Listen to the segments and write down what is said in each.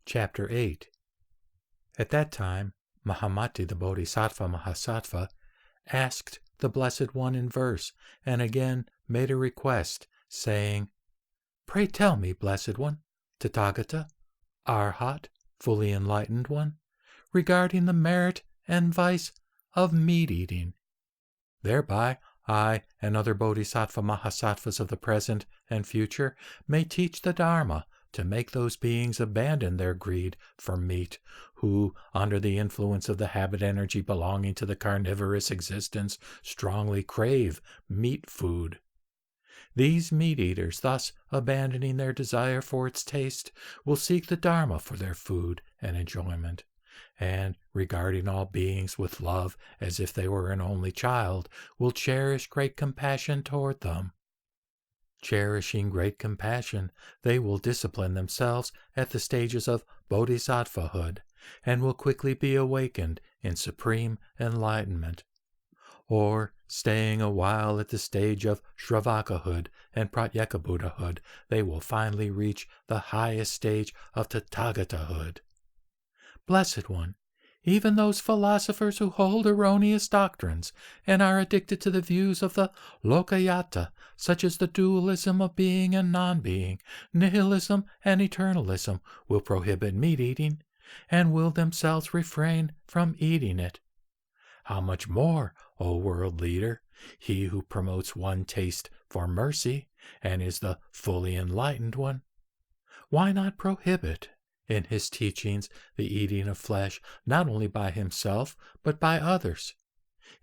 Chapter 8. At that time, Mahamati the Bodhisattva Mahasattva asked the Blessed One in verse, and again made a request, saying, "Pray tell me, Blessed One, Tathagata, Arhat, fully enlightened one, regarding the merit and vice of meat-eating. Thereby I and other Bodhisattva Mahasattvas of the present and future may teach the Dharma to make those beings abandon their greed for meat, who, under the influence of the habit energy belonging to the carnivorous existence, strongly crave meat food. These meat-eaters, thus abandoning their desire for its taste, will seek the Dharma for their food and enjoyment, and, regarding all beings with love as if they were an only child, will cherish great compassion toward them. Cherishing great compassion, they will discipline themselves at the stages of bodhisattvahood, and will quickly be awakened in supreme enlightenment. Or, staying a while at the stage of Shravakahood and Pratyekabuddhahood, they will finally reach the highest stage of Tathagatahood. Blessed One, even those philosophers who hold erroneous doctrines and are addicted to the views of the Lokayata, such as the dualism of being and non-being, nihilism and eternalism, will prohibit meat-eating, and will themselves refrain from eating it. How much more, O world leader, he who promotes one taste for mercy and is the fully enlightened one? Why not prohibit in his teachings the eating of flesh, not only by himself, but by others?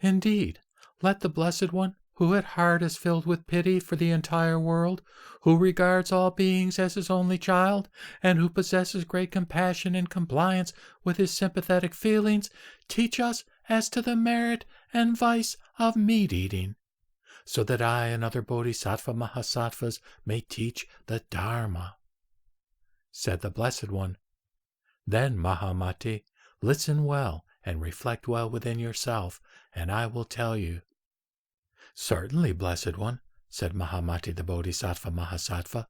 Indeed, let the Blessed One, who at heart is filled with pity for the entire world, who regards all beings as his only child, and who possesses great compassion in compliance with his sympathetic feelings, teach us as to the merit and vice of meat-eating, so that I and other Bodhisattva Mahasattvas may teach the Dharma." Said the Blessed One, "Then, Mahamati, listen well and reflect well within yourself, and I will tell you." "Certainly, Blessed One," said Mahamati the Bodhisattva Mahasattva,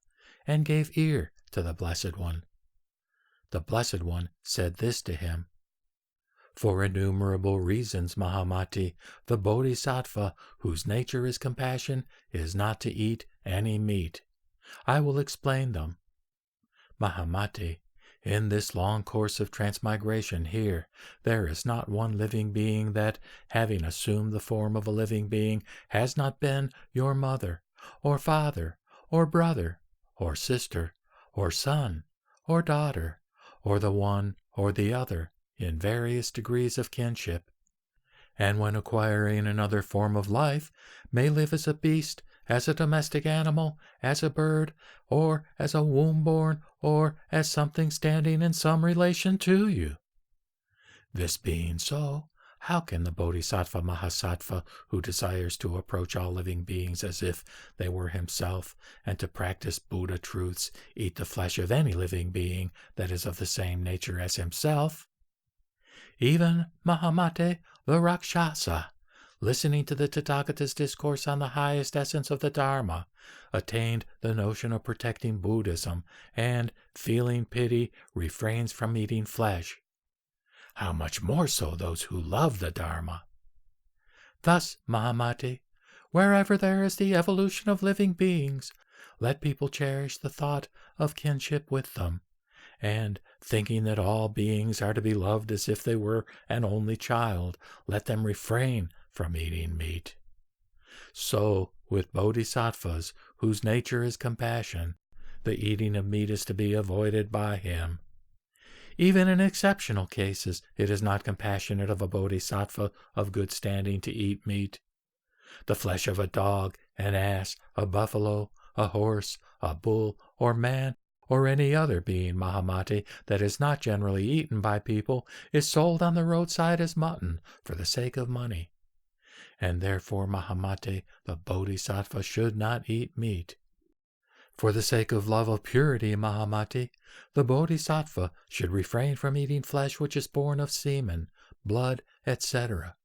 and gave ear to the Blessed One. The Blessed One said this to him: "For innumerable reasons, Mahamati, the Bodhisattva, whose nature is compassion, is not to eat any meat. I will explain them. Mahamati, in this long course of transmigration here, there is not one living being that, having assumed the form of a living being, has not been your mother, or father, or brother, or sister, or son, or daughter, or the one or the other, in various degrees of kinship, and when acquiring another form of life, may live as a beast, as a domestic animal, as a bird, or as a womb-born, or as something standing in some relation to you. This being so, how can the Bodhisattva Mahasattva, who desires to approach all living beings as if they were himself, and to practice Buddha truths, eat the flesh of any living being that is of the same nature as himself? Even Mahamati the Rakshasa, listening to the Tathagata's discourse on the highest essence of the Dharma, attained the notion of protecting Buddhism, and, feeling pity, refrains from eating flesh. How much more so those who love the Dharma? Thus, Mahamati, wherever there is the evolution of living beings, let people cherish the thought of kinship with them, and, thinking that all beings are to be loved as if they were an only child, let them refrain from eating meat. So, with bodhisattvas, whose nature is compassion, the eating of meat is to be avoided by him. Even in exceptional cases, it is not compassionate of a bodhisattva of good standing to eat meat. The flesh of a dog, an ass, a buffalo, a horse, a bull, or man, or any other being, Mahamati, that is not generally eaten by people, is sold on the roadside as mutton for the sake of money. And therefore, Mahamati, the bodhisattva should not eat meat. For the sake of love of purity, Mahamati, the bodhisattva should refrain from eating flesh which is born of semen, blood, etc.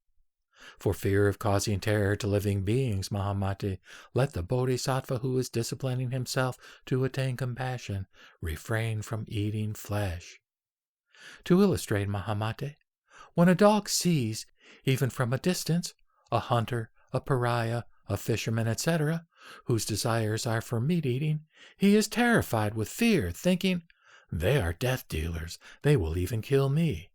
For fear of causing terror to living beings, Mahamati, let the bodhisattva who is disciplining himself to attain compassion refrain from eating flesh. To illustrate, Mahamate, when a dog sees, even from a distance, a hunter, a pariah, a fisherman, etc., whose desires are for meat eating, he is terrified with fear, thinking, "They are death dealers, they will even kill me."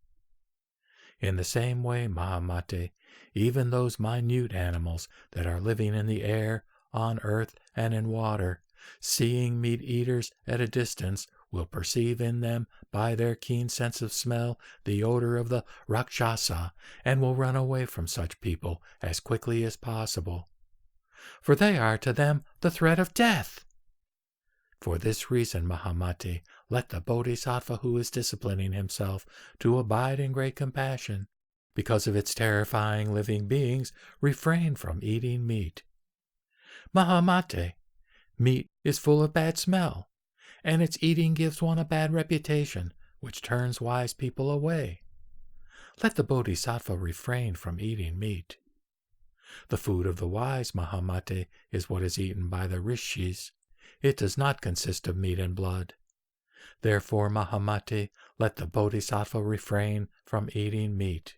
In the same way, Mahamate, even those minute animals that are living in the air, on earth, and in water, seeing meat eaters at a distance, will perceive in them by their keen sense of smell the odor of the Rakshasa, and will run away from such people as quickly as possible. For they are to them the threat of death. For this reason, Mahamate, let the bodhisattva who is disciplining himself to abide in great compassion, because of its terrifying living beings, refrain from eating meat. Mahamate, meat is full of bad smell, and its eating gives one a bad reputation, which turns wise people away. Let the bodhisattva refrain from eating meat. The food of the wise, Mahamate, is what is eaten by the rishis. It does not consist of meat and blood. Therefore, Mahamate, let the bodhisattva refrain from eating meat.